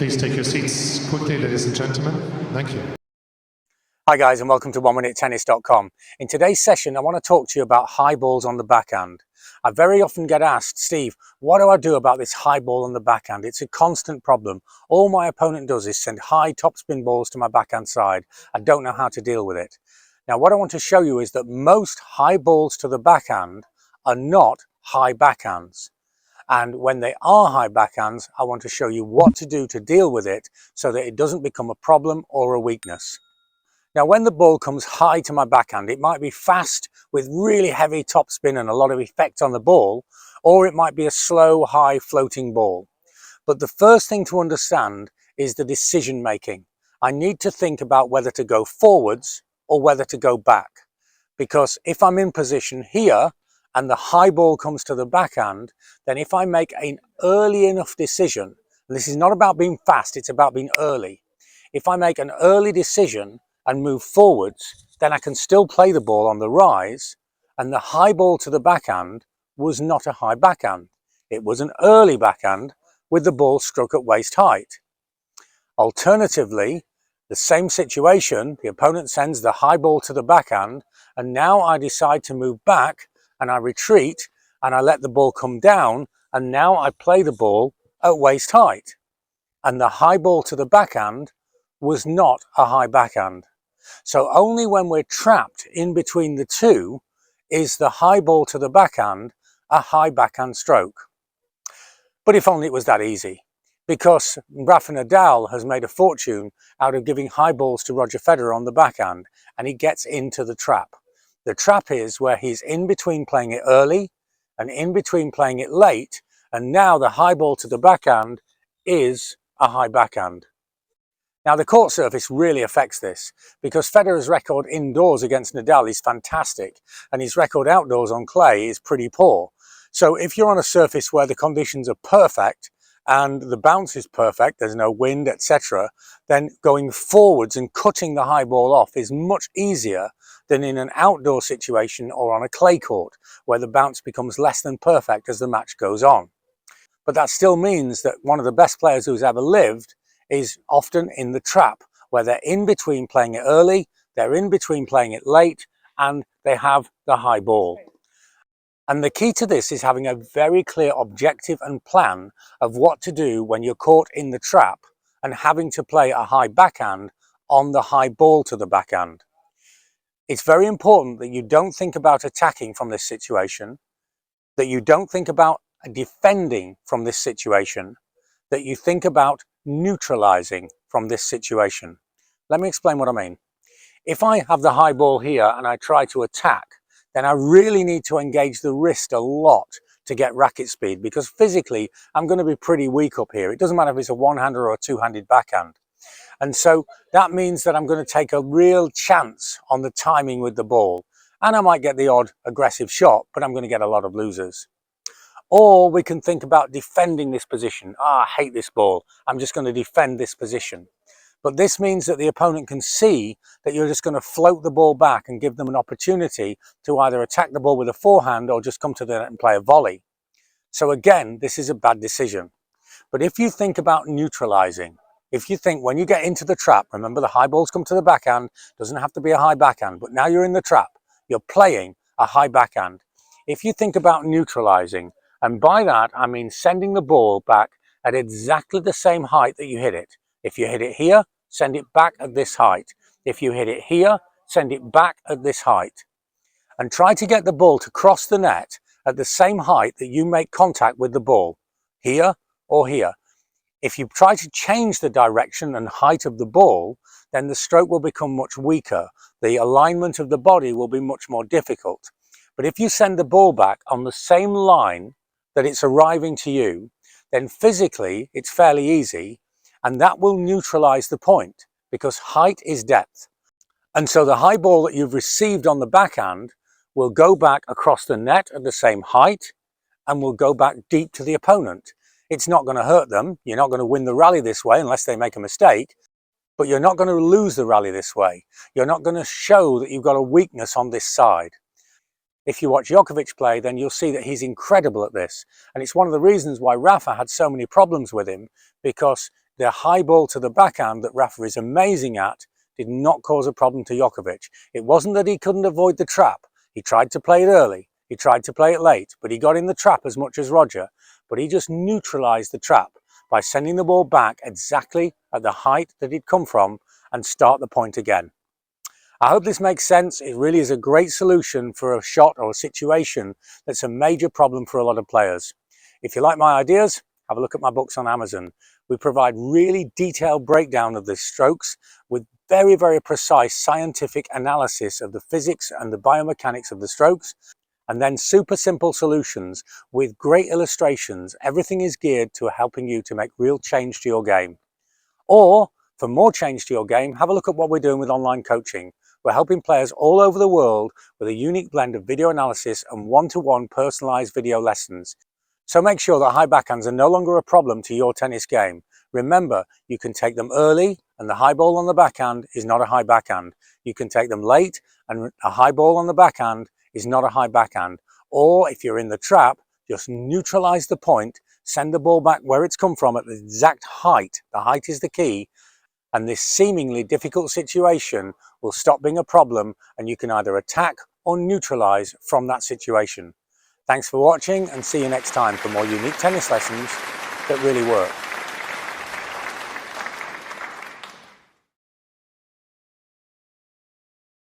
Please take your seats quickly, ladies and gentlemen. Thank you. Hi guys, and welcome to OneMinuteTennis.com. In today's session, I want to talk to you about high balls on the backhand. I very often get asked, Steve, what do I do about this high ball on the backhand? It's a constant problem. All my opponent does is send high topspin balls to my backhand side. I don't know how to deal with it. Now, what I want to show you is that most high balls to the backhand are not high backhands. And when they are high backhands, I want to show you what to do to deal with it so that it doesn't become a problem or a weakness. Now, when the ball comes high to my backhand, it might be fast with really heavy topspin and a lot of effect on the ball, or it might be a slow, high floating ball. But the first thing to understand is the decision making. I need to think about whether to go forwards or whether to go back. Because if I'm in position here and the high ball comes to the backhand, then if I make an early enough decision, and this is not about being fast, it's about being early. If I make an early decision and move forwards, then I can still play the ball on the rise, and the high ball to the backhand was not a high backhand. It was an early backhand with the ball struck at waist height. Alternatively, the same situation, the opponent sends the high ball to the backhand, and now I decide to move back and I retreat and I let the ball come down, and now I play the ball at waist height. And the high ball to the backhand was not a high backhand. So only when we're trapped in between the two is the high ball to the backhand a high backhand stroke. But if only it was that easy. Because Rafa Nadal has made a fortune out of giving high balls to Roger Federer on the backhand, and he gets into the trap. The trap is where he's in between playing it early and in between playing it late, and now the high ball to the backhand is a high backhand. Now, the court surface really affects this because Federer's record indoors against Nadal is fantastic and his record outdoors on clay is pretty poor. So if you're on a surface where the conditions are perfect and the bounce is perfect, there's no wind, etc., then going forwards and cutting the high ball off is much easier than in an outdoor situation or on a clay court where the bounce becomes less than perfect as the match goes on. But that still means that one of the best players who's ever lived is often in the trap where they're in between playing it early, they're in between playing it late, and they have the high ball. And the key to this is having a very clear objective and plan of what to do when you're caught in the trap and having to play a high backhand on the high ball to the backhand. It's very important that you don't think about attacking from this situation, that you don't think about defending from this situation, that you think about neutralizing from this situation. Let me explain what I mean. If I have the high ball here and I try to attack, then I really need to engage the wrist a lot to get racket speed, because physically I'm going to be pretty weak up here. It doesn't matter if it's a one-hander or a two-handed backhand. And so that means that I'm going to take a real chance on the timing with the ball. And I might get the odd aggressive shot, but I'm going to get a lot of losers. Or we can think about defending this position. I hate this ball. I'm just going to defend this position. But this means that the opponent can see that you're just going to float the ball back and give them an opportunity to either attack the ball with a forehand or just come to the net and play a volley. So again, this is a bad decision. But if you think about neutralizing, if you think when you get into the trap, remember the high balls come to the backhand, doesn't have to be a high backhand, but now you're in the trap, you're playing a high backhand. If you think about neutralizing, and by that I mean sending the ball back at exactly the same height that you hit it. If you hit it here, send it back at this height. If you hit it here, send it back at this height. And try to get the ball to cross the net at the same height that you make contact with the ball, here or here. If you try to change the direction and height of the ball, then the stroke will become much weaker. The alignment of the body will be much more difficult. But if you send the ball back on the same line that it's arriving to you, then physically it's fairly easy, and that will neutralize the point because height is depth. And so the high ball that you've received on the backhand will go back across the net at the same height and will go back deep to the opponent. It's not going to hurt them. You're not going to win the rally this way unless they make a mistake, but you're not going to lose the rally this way. You're not going to show that you've got a weakness on this side. If you watch Djokovic play, then you'll see that he's incredible at this. And it's one of the reasons why Rafa had so many problems with him, because the high ball to the backhand that Rafa is amazing at did not cause a problem to Djokovic. It wasn't that he couldn't avoid the trap. He tried to play it early, he tried to play it late, but he got in the trap as much as Roger, but he just neutralized the trap by sending the ball back exactly at the height that he'd come from and start the point again. I hope this makes sense. It really is a great solution for a shot or a situation that's a major problem for a lot of players. If you like my ideas, have a look at my books on Amazon. We provide really detailed breakdown of the strokes with very, very precise scientific analysis of the physics and the biomechanics of the strokes, and then super simple solutions with great illustrations. Everything is geared to helping you to make real change to your game. Or, for more change to your game, have a look at what we're doing with online coaching. We're helping players all over the world with a unique blend of video analysis and one-to-one personalized video lessons. So make sure that high backhands are no longer a problem to your tennis game. Remember, you can take them early and the high ball on the backhand is not a high backhand. You can take them late and a high ball on the backhand is not a high backhand. Or if you're in the trap, just neutralize the point, send the ball back where it's come from at the exact height. The height is the key. And this seemingly difficult situation will stop being a problem and you can either attack or neutralize from that situation. Thanks for watching and see you next time for more unique tennis lessons that really work.